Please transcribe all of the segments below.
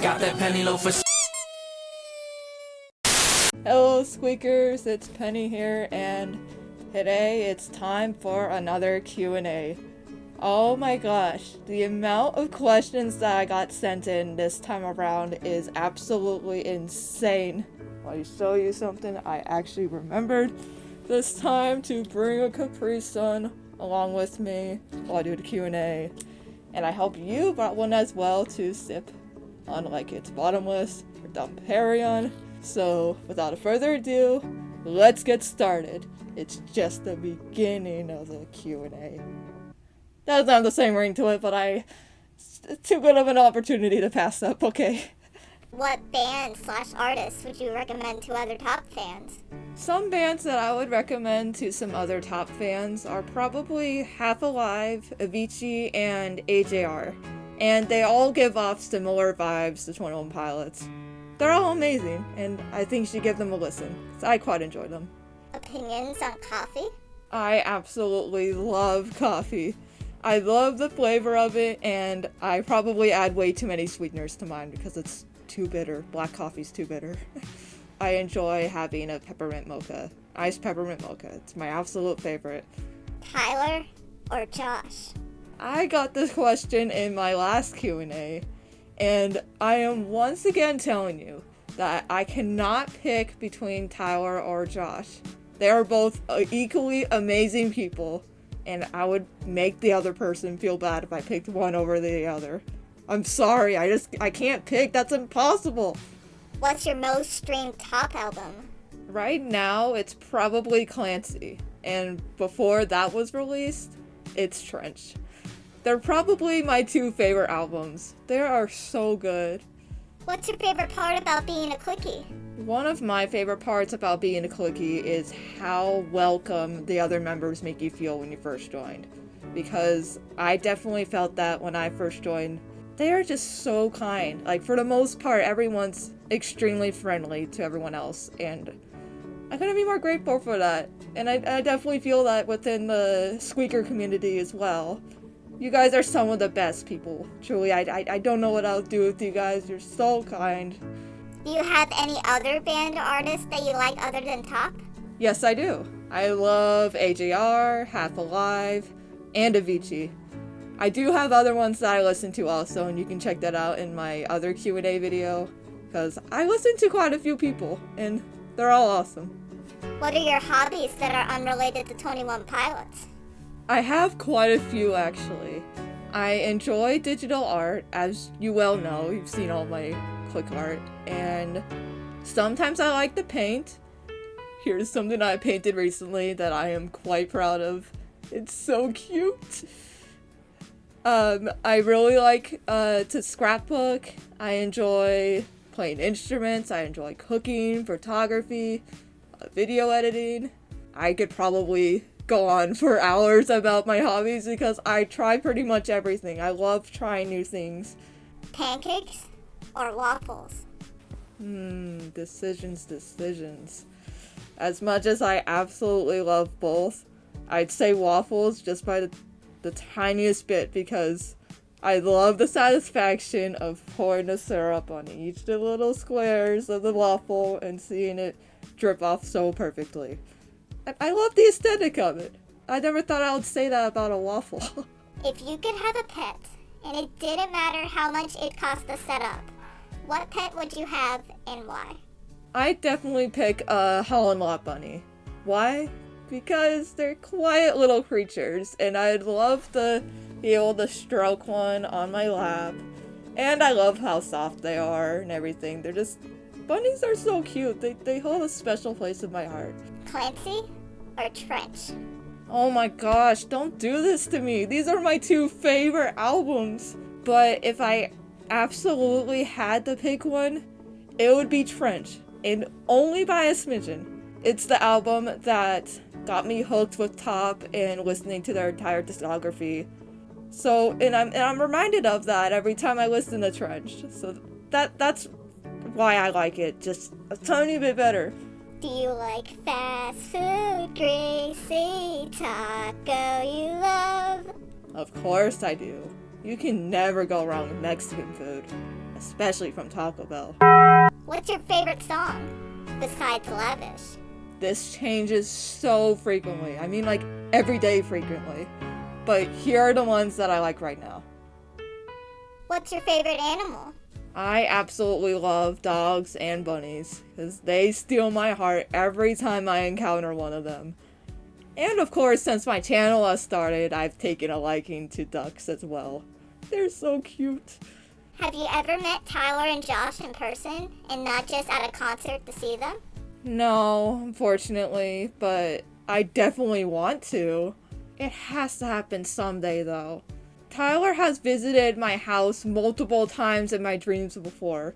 Got that penny loafer. Hello Squeekers, it's Penny here, and today it's time for another Q&A. Oh my gosh, the amount of questions that I got sent in this time around is absolutely insane. I'll show you something I actually remembered this time to bring a Capri Sun along with me while I do the Q&A. And I hope you brought one as well to sip on like it's bottomless or Dom Perignon. So without further ado, let's get started. It's just the beginning of the Q&A. Doesn't have the same ring to it, but it's too good of an opportunity to pass up, okay? What band/artist would you recommend to other top fans? Some bands that I would recommend to some other top fans are probably Half Alive, Avicii, and AJR. And they all give off similar vibes to 21 Pilots. They're all amazing, and I think you should give them a listen. I quite enjoy them. Opinions on coffee? I absolutely love coffee. I love the flavor of it, and I probably add way too many sweeteners to mine because it's too bitter. Black coffee's too bitter. I enjoy having a peppermint mocha. Iced peppermint mocha. It's my absolute favorite. Tyler or Josh? I got this question in my last Q&A, and I am once again telling you that I cannot pick between Tyler or Josh. They are both equally amazing people, and I would make the other person feel bad if I picked one over the other. I'm sorry, I can't pick, that's impossible. What's your most streamed top album? Right now, it's probably Clancy, and before that was released, it's Trench. They're probably my two favorite albums. They are so good. What's your favorite part about being a cliquie? One of my favorite parts about being a cliquie is how welcome the other members make you feel when you first joined. Because I definitely felt that when I first joined. They are just so kind. Like, for the most part, everyone's extremely friendly to everyone else, and I couldn't be more grateful for that. And I definitely feel that within the Squeaker community as well. You guys are some of the best people. Truly, I don't know what I'll do with you guys. You're so kind. Do you have any other band or artists that you like other than Top? Yes, I do. I love AJR, Half Alive, and Avicii. I do have other ones that I listen to also, and you can check that out in my other Q&A video, because I listen to quite a few people, and they're all awesome. What are your hobbies that are unrelated to 21 Pilots? I have quite a few, actually. I enjoy digital art, as you well know. You've seen all my click art, and sometimes I like to paint. Here's something I painted recently that I am quite proud of. It's so cute. I really like to scrapbook. I enjoy playing instruments. I enjoy cooking, photography, video editing. I could probably go on for hours about my hobbies because I try pretty much everything. I love trying new things. Pancakes or waffles? Decisions. As much as I absolutely love both, I'd say waffles just by the tiniest bit, because I love the satisfaction of pouring the syrup on each of the little squares of the waffle and seeing it drip off so perfectly. I love the aesthetic of it. I never thought I would say that about a waffle. If you could have a pet, and it didn't matter how much it cost to set up, what pet would you have and why? I'd definitely pick a Holland Lot Bunny. Why? Because they're quiet little creatures, and I'd love to be able to stroke one on my lap. And I love how soft they are and everything. Bunnies are so cute. They hold a special place in my heart. Clancy or Trench? Oh my gosh, don't do this to me. These are my two favorite albums. But if I absolutely had to pick one, it would be Trench. And only by a smidgen. It's the album that got me hooked with Top and listening to their entire discography. So, and I'm reminded of that every time I listen to Trench. So that's why I like it, just a tiny bit better. Do you like fast food, greasy taco you love? Of course I do. You can never go wrong with Mexican food. especially from Taco Bell. What's your favorite song besides Lavish? This changes so frequently. I mean, like, every day frequently. But here are the ones that I like right now. What's your favorite animal? I absolutely love dogs and bunnies, because they steal my heart every time I encounter one of them. And of course, since my channel has started, I've taken a liking to ducks as well. They're so cute. Have you ever met Tyler and Josh in person and not just at a concert to see them? No, unfortunately, but I definitely want to. It has to happen someday though. Tyler has visited my house multiple times in my dreams before.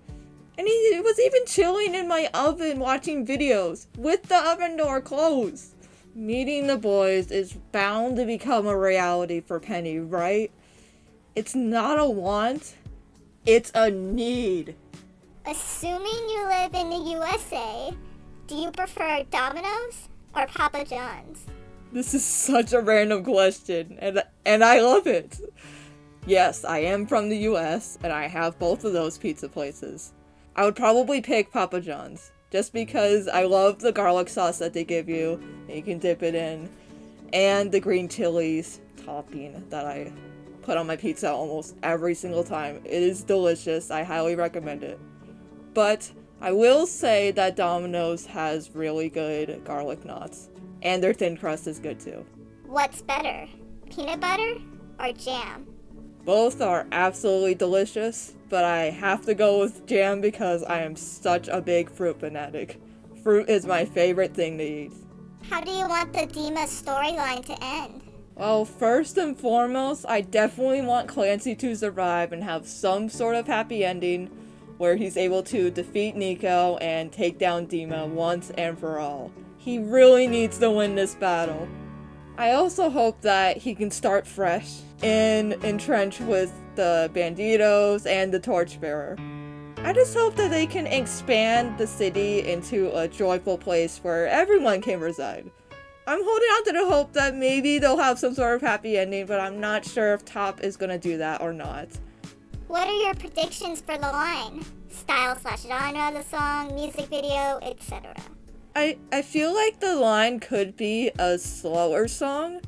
And he was even chilling in my oven watching videos with the oven door closed. Meeting the boys is bound to become a reality for Penny, right? It's not a want, it's a need. Assuming you live in the USA, do you prefer Domino's or Papa John's? This is such a random question, and I love it. Yes, I am from the US, and I have both of those pizza places. I would probably pick Papa John's, just because I love the garlic sauce that they give you, and you can dip it in, and the green chilies topping that I put on my pizza almost every single time. It is delicious. I highly recommend it. But I will say that Domino's has really good garlic knots, and their thin crust is good too. What's better, peanut butter or jam? Both are absolutely delicious, but I have to go with jam because I am such a big fruit fanatic. Fruit is my favorite thing to eat. How do you want the Dima storyline to end? Well, first and foremost, I definitely want Clancy to survive and have some sort of happy ending where he's able to defeat Nico and take down Dima once and for all. He really needs to win this battle. I also hope that he can start fresh and entrench with the Banditos and the Torchbearer. I just hope that they can expand the city into a joyful place where everyone can reside. I'm holding out to the hope that maybe they'll have some sort of happy ending, but I'm not sure if Top is gonna do that or not. What are your predictions for the line? Style/genre of the song, music video, etc. I feel like the line could be a slower song,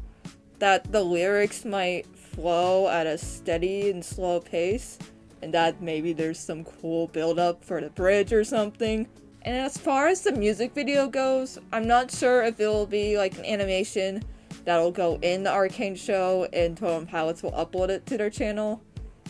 that the lyrics might flow at a steady and slow pace, and that maybe there's some cool build-up for the bridge or something. And as far as the music video goes, I'm not sure if it'll be like an animation that'll go in the Arcane show and Totem Pilots will upload it to their channel,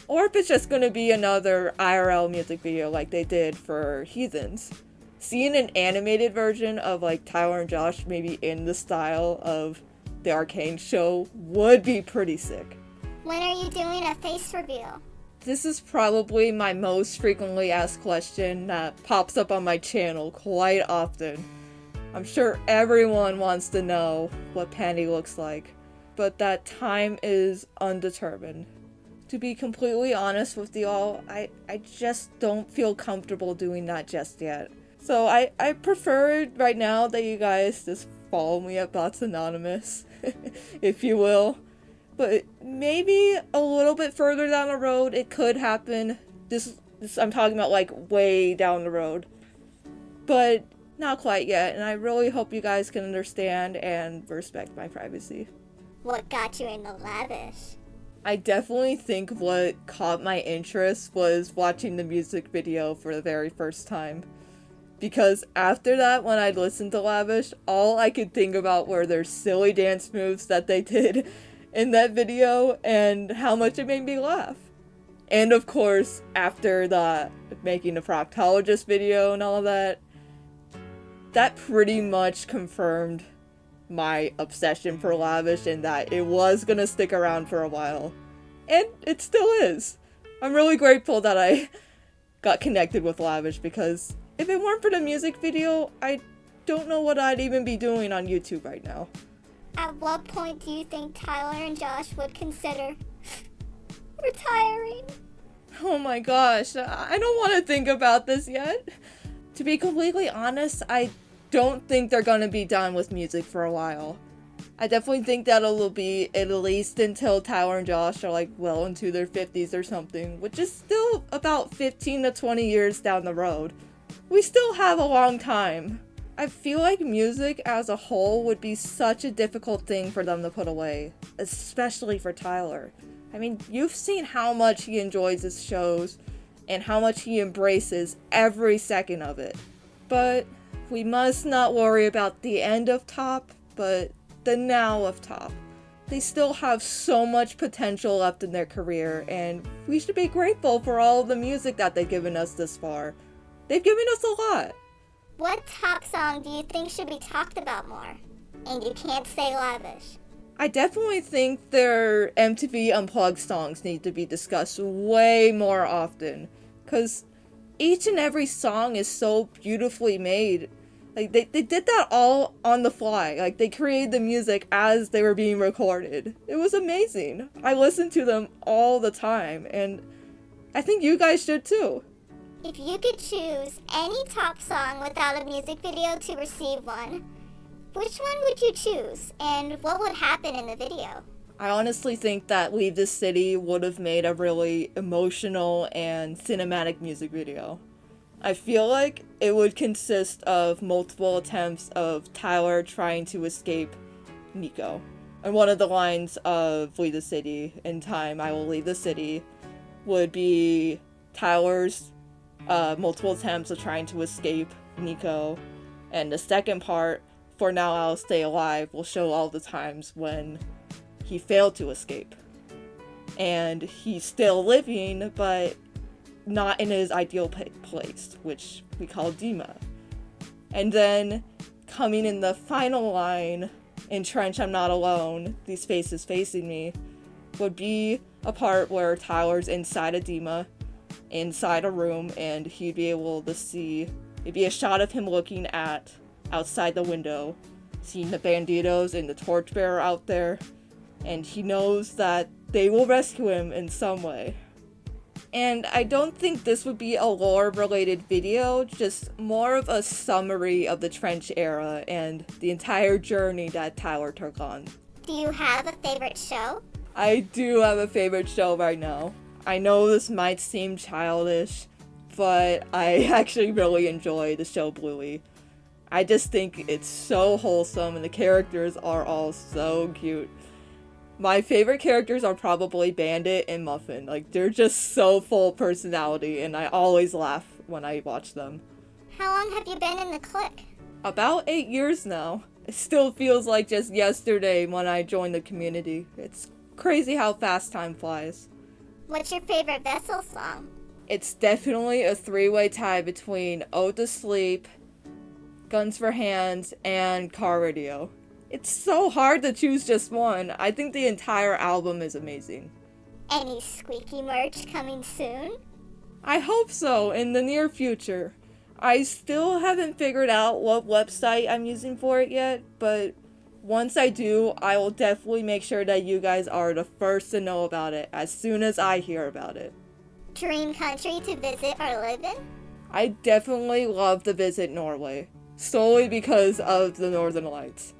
or if it's just gonna be another IRL music video like they did for Heathens. Seeing an animated version of like Tyler and Josh maybe in the style of the Arcane show would be pretty sick. When are you doing a face reveal? This is probably my most frequently asked question that pops up on my channel quite often. I'm sure everyone wants to know what Penny looks like, but that time is undetermined. To be completely honest with y'all, I just don't feel comfortable doing that just yet. So I prefer right now that you guys just follow me at Bots Anonymous, if you will. But maybe a little bit further down the road, it could happen. This I'm talking about like way down the road. But not quite yet, and I really hope you guys can understand and respect my privacy. What got you into Lavish? I definitely think what caught my interest was watching the music video for the very first time. Because after that, when I listened to Lavish, all I could think about were their silly dance moves that they did in that video and how much it made me laugh. And of course, after the making the proctologist video and all of that, that pretty much confirmed my obsession for Lavish and that it was gonna stick around for a while. And it still is. I'm really grateful that I got connected with Lavish because if it weren't for the music video, I don't know what I'd even be doing on YouTube right now. At what point do you think Tyler and Josh would consider retiring? Oh my gosh, I don't want to think about this yet. To be completely honest, I don't think they're gonna be done with music for a while. I definitely think that it'll be at least until Tyler and Josh are like well into their 50s or something, which is still about 15 to 20 years down the road. We still have a long time. I feel like music as a whole would be such a difficult thing for them to put away, especially for Tyler. I mean, you've seen how much he enjoys his shows and how much he embraces every second of it. But we must not worry about the end of Top, but the now of Top. They still have so much potential left in their career, and we should be grateful for all the music that they've given us this far. They've given us a lot. What Top song do you think should be talked about more? And you can't say Lavish. I definitely think their MTV Unplugged songs need to be discussed way more often, because each and every song is so beautifully made. Like, they did that all on the fly. Like, they created the music as they were being recorded. It was amazing. I listen to them all the time, and I think you guys should too. If you could choose any Top song without a music video to receive one, which one would you choose, and what would happen in the video? I honestly think that Leave This City would have made a really emotional and cinematic music video. I feel like it would consist of multiple attempts of Tyler trying to escape Nico. And one of the lines of Leave the City, "In time I will leave the city," would be Tyler's multiple attempts of trying to escape Nico. And the second part, "For now I'll stay alive," will show all the times when he failed to escape. And he's still living, but not in his ideal place, which we call Dima. And then, coming in the final line, "In Trench I'm not alone, these faces facing me," would be a part where Tyler's inside a Dima, inside a room, and he'd be able to see, it'd be a shot of him looking at outside the window, seeing the banditos and the torchbearer out there, and he knows that they will rescue him in some way. And I don't think this would be a lore-related video, just more of a summary of the Trench era and the entire journey that Tyler took on. Do you have a favorite show? I do have a favorite show right now. I know this might seem childish, but I actually really enjoy the show Bluey. I just think it's so wholesome and the characters are all so cute. My favorite characters are probably Bandit and Muffin. Like, they're just so full of personality, and I always laugh when I watch them. How long have you been in the clique? About 8 years now. It still feels like just yesterday when I joined the community. It's crazy how fast time flies. What's your favorite Vessel song? It's definitely a three-way tie between Ode to Sleep, Guns for Hands, and Car Radio. It's so hard to choose just one. I think the entire album is amazing. Any Squeeky merch coming soon? I hope so, in the near future. I still haven't figured out what website I'm using for it yet, but once I do, I will definitely make sure that you guys are the first to know about it as soon as I hear about it. Dream country to visit or live in? I definitely love to visit Norway, solely because of the Northern Lights.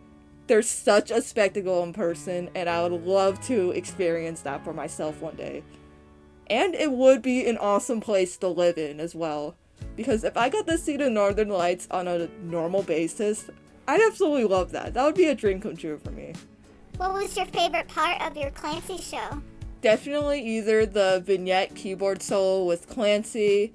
They're such a spectacle in person, and I would love to experience that for myself one day. And it would be an awesome place to live in as well, because if I got to see the Northern Lights on a normal basis, I'd absolutely love that. That would be a dream come true for me. What was your favorite part of your Clancy show? Definitely either the vignette keyboard solo with Clancy,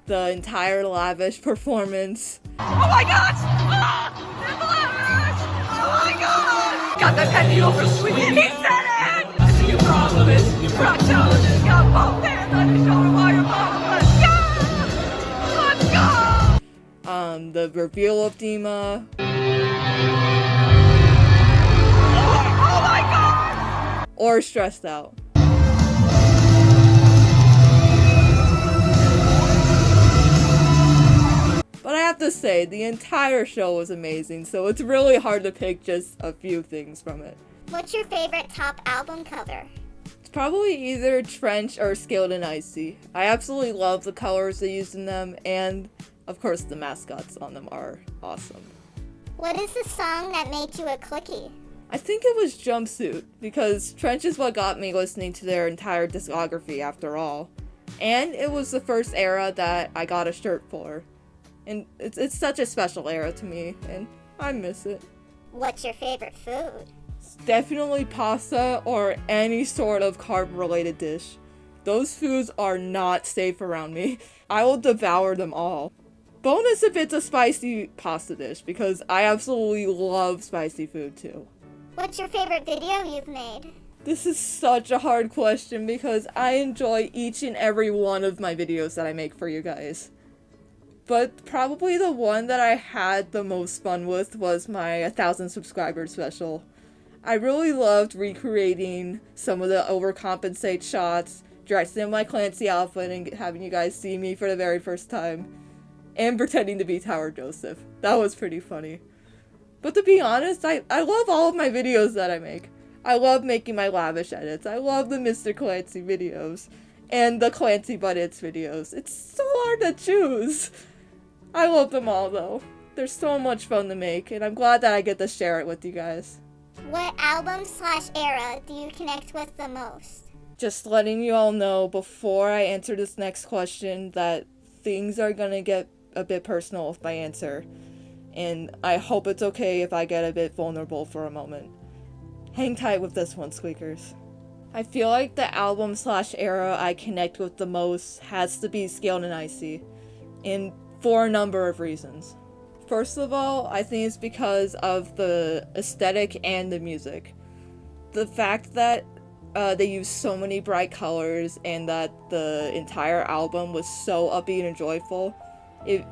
the entire Lavish performance. Oh my gosh! Ah! There's Lavish! Oh my god! Got the penny over sweet. He said it! I see your problem is you rock challenges. Got both hands on your shoulder while you're bottomless. Yeah! Let's go! The reveal of Dima. Oh my god! Or Stressed Out. But I have to say, the entire show was amazing, so it's really hard to pick just a few things from it. What's your favorite Top album cover? It's probably either Trench or Skilled and Icy. I absolutely love the colors they used in them, and Of course, the mascots on them are awesome. What is the song that made you a clicky? I think it was Jumpsuit, because Trench is what got me listening to their entire discography after all. And it was the first era that I got a shirt for. And it's such a special era to me, and I miss it. What's your favorite food? It's definitely pasta or any sort of carb-related dish. Those foods are not safe around me. I will devour them all. Bonus if it's a spicy pasta dish, because I absolutely love spicy food too. What's your favorite video you've made? This is such a hard question because I enjoy each and every one of my videos that I make for you guys. But probably the one that I had the most fun with was my 1,000 subscribers special. I really loved recreating some of the overcompensate shots, dressing in my Clancy outfit and having you guys see me for the very first time, and pretending to be Tower Joseph. That was pretty funny. But to be honest, I love all of my videos that I make. I love making my Lavish edits. I love the Mr. Clancy videos. And the Clancy But It's videos. It's so hard to choose. I love them all though. They're so much fun to make, and I'm glad that I get to share it with you guys. What album/era do you connect with the most? Just letting you all know before I answer this next question that things are gonna get a bit personal with my answer. And I hope it's okay if I get a bit vulnerable for a moment. Hang tight with this one, Squeekers. I feel like the album/era I connect with the most has to be Scaled and Icy, and for a number of reasons. First of all, I think it's because of the aesthetic and the music. The fact that they use so many bright colors and that the entire album was so upbeat and joyful, it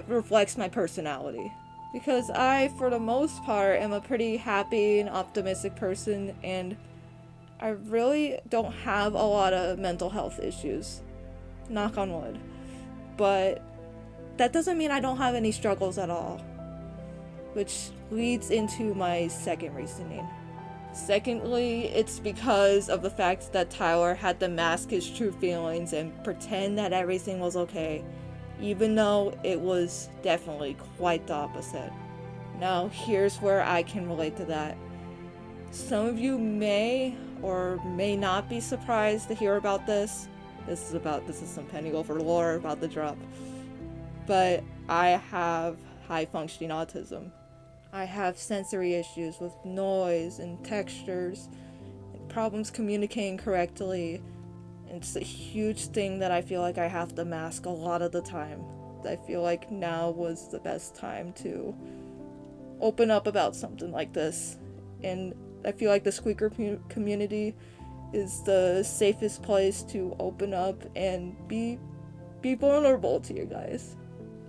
reflects my personality. Because I, for the most part, am a pretty happy and optimistic person, and I really don't have a lot of mental health issues. Knock on wood. But that doesn't mean I don't have any struggles at all. Which leads into my second reasoning. Secondly, it's because of the fact that Tyler had to mask his true feelings and pretend that everything was okay, even though it was definitely quite the opposite. Now, here's where I can relate to that. Some of you may or may not be surprised to hear about this. This is some Penny Loafer lore about the drop. But I have high-functioning autism. I have sensory issues with noise and textures, and problems communicating correctly. It's a huge thing that I feel like I have to mask a lot of the time. I feel like now was the best time to open up about something like this. And I feel like the Squeaker community is the safest place to open up and be vulnerable to you guys.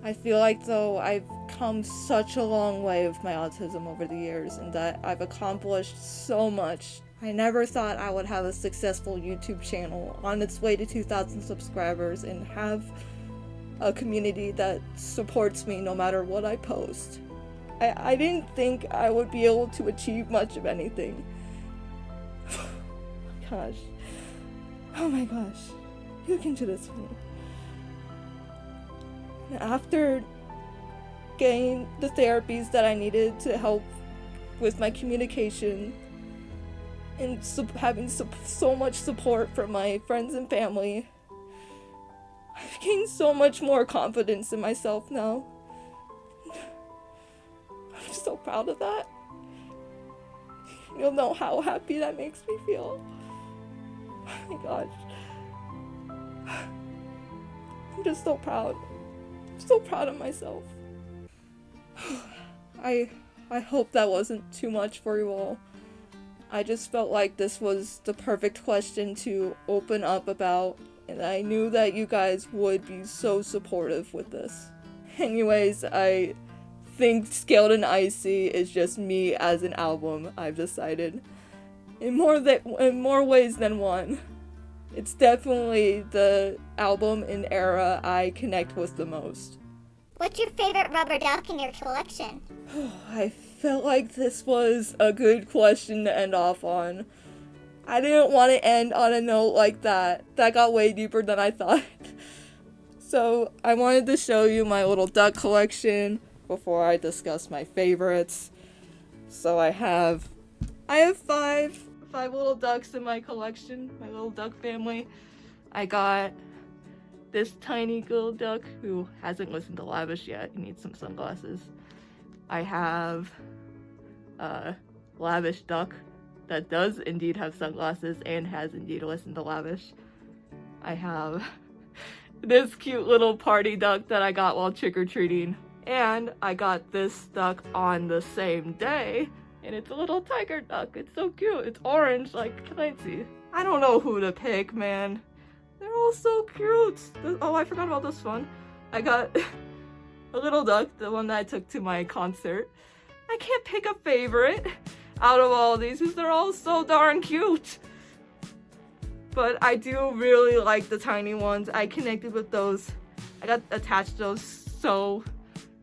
I feel like though I've come such a long way with my autism over the years and that I've accomplished so much. I never thought I would have a successful YouTube channel on its way to 2,000 subscribers and have a community that supports me no matter what I post. I didn't think I would be able to achieve much of anything. Gosh. Oh my gosh. You can do this for me. After getting the therapies that I needed to help with my communication and having so much support from my friends and family, I've gained so much more confidence in myself now. I'm so proud of that. You'll know how happy that makes me feel. Oh my gosh. I'm just so proud. I'm so proud of myself. I hope that wasn't too much for you all. I just felt like this was the perfect question to open up about, and I knew that you guys would be so supportive with this. Anyways, I think Scaled and Icy is just me as an album, I've decided. In more ways than one. It's definitely the album and era I connect with the most. What's your favorite rubber duck in your collection? I felt like this was a good question to end off on. I didn't want to end on a note like that. That got way deeper than I thought. So I wanted to show you my little duck collection before I discuss my favorites. So I have five little ducks in my collection, my little duck family. I got this tiny little duck who hasn't listened to Lavish yet. He needs some sunglasses. I have a Lavish duck that does indeed have sunglasses and has indeed listened to Lavish. I have this cute little party duck that I got while trick-or-treating. And I got this duck on the same day. And it's a little tiger duck. It's so cute. It's orange like Clancy. I don't know who to pick, man. They're all so cute. Oh, I forgot about this one. I got a little duck, the one that I took to my concert. I can't pick a favorite out of all these because they're all so darn cute. But I do really like the tiny ones. I connected with those. I got attached to those so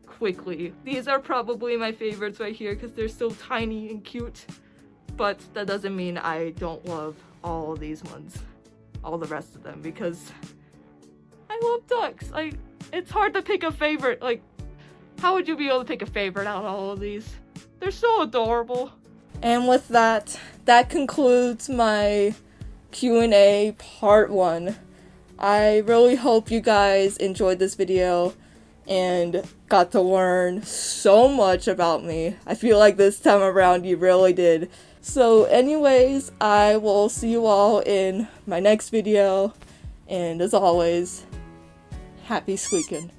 quickly. These are probably my favorites right here because they're so tiny and cute. But that doesn't mean I don't love all these ones. All the rest of them, because I love ducks. It's hard to pick a favorite. Like, how would you be able to pick a favorite out of all of these? They're so adorable. And with that concludes my Q&A part 1. I really hope you guys enjoyed this video and got to learn so much about me. I feel like this time around you really did. So anyways, I will see you all in my next video, and as always, happy squeaking.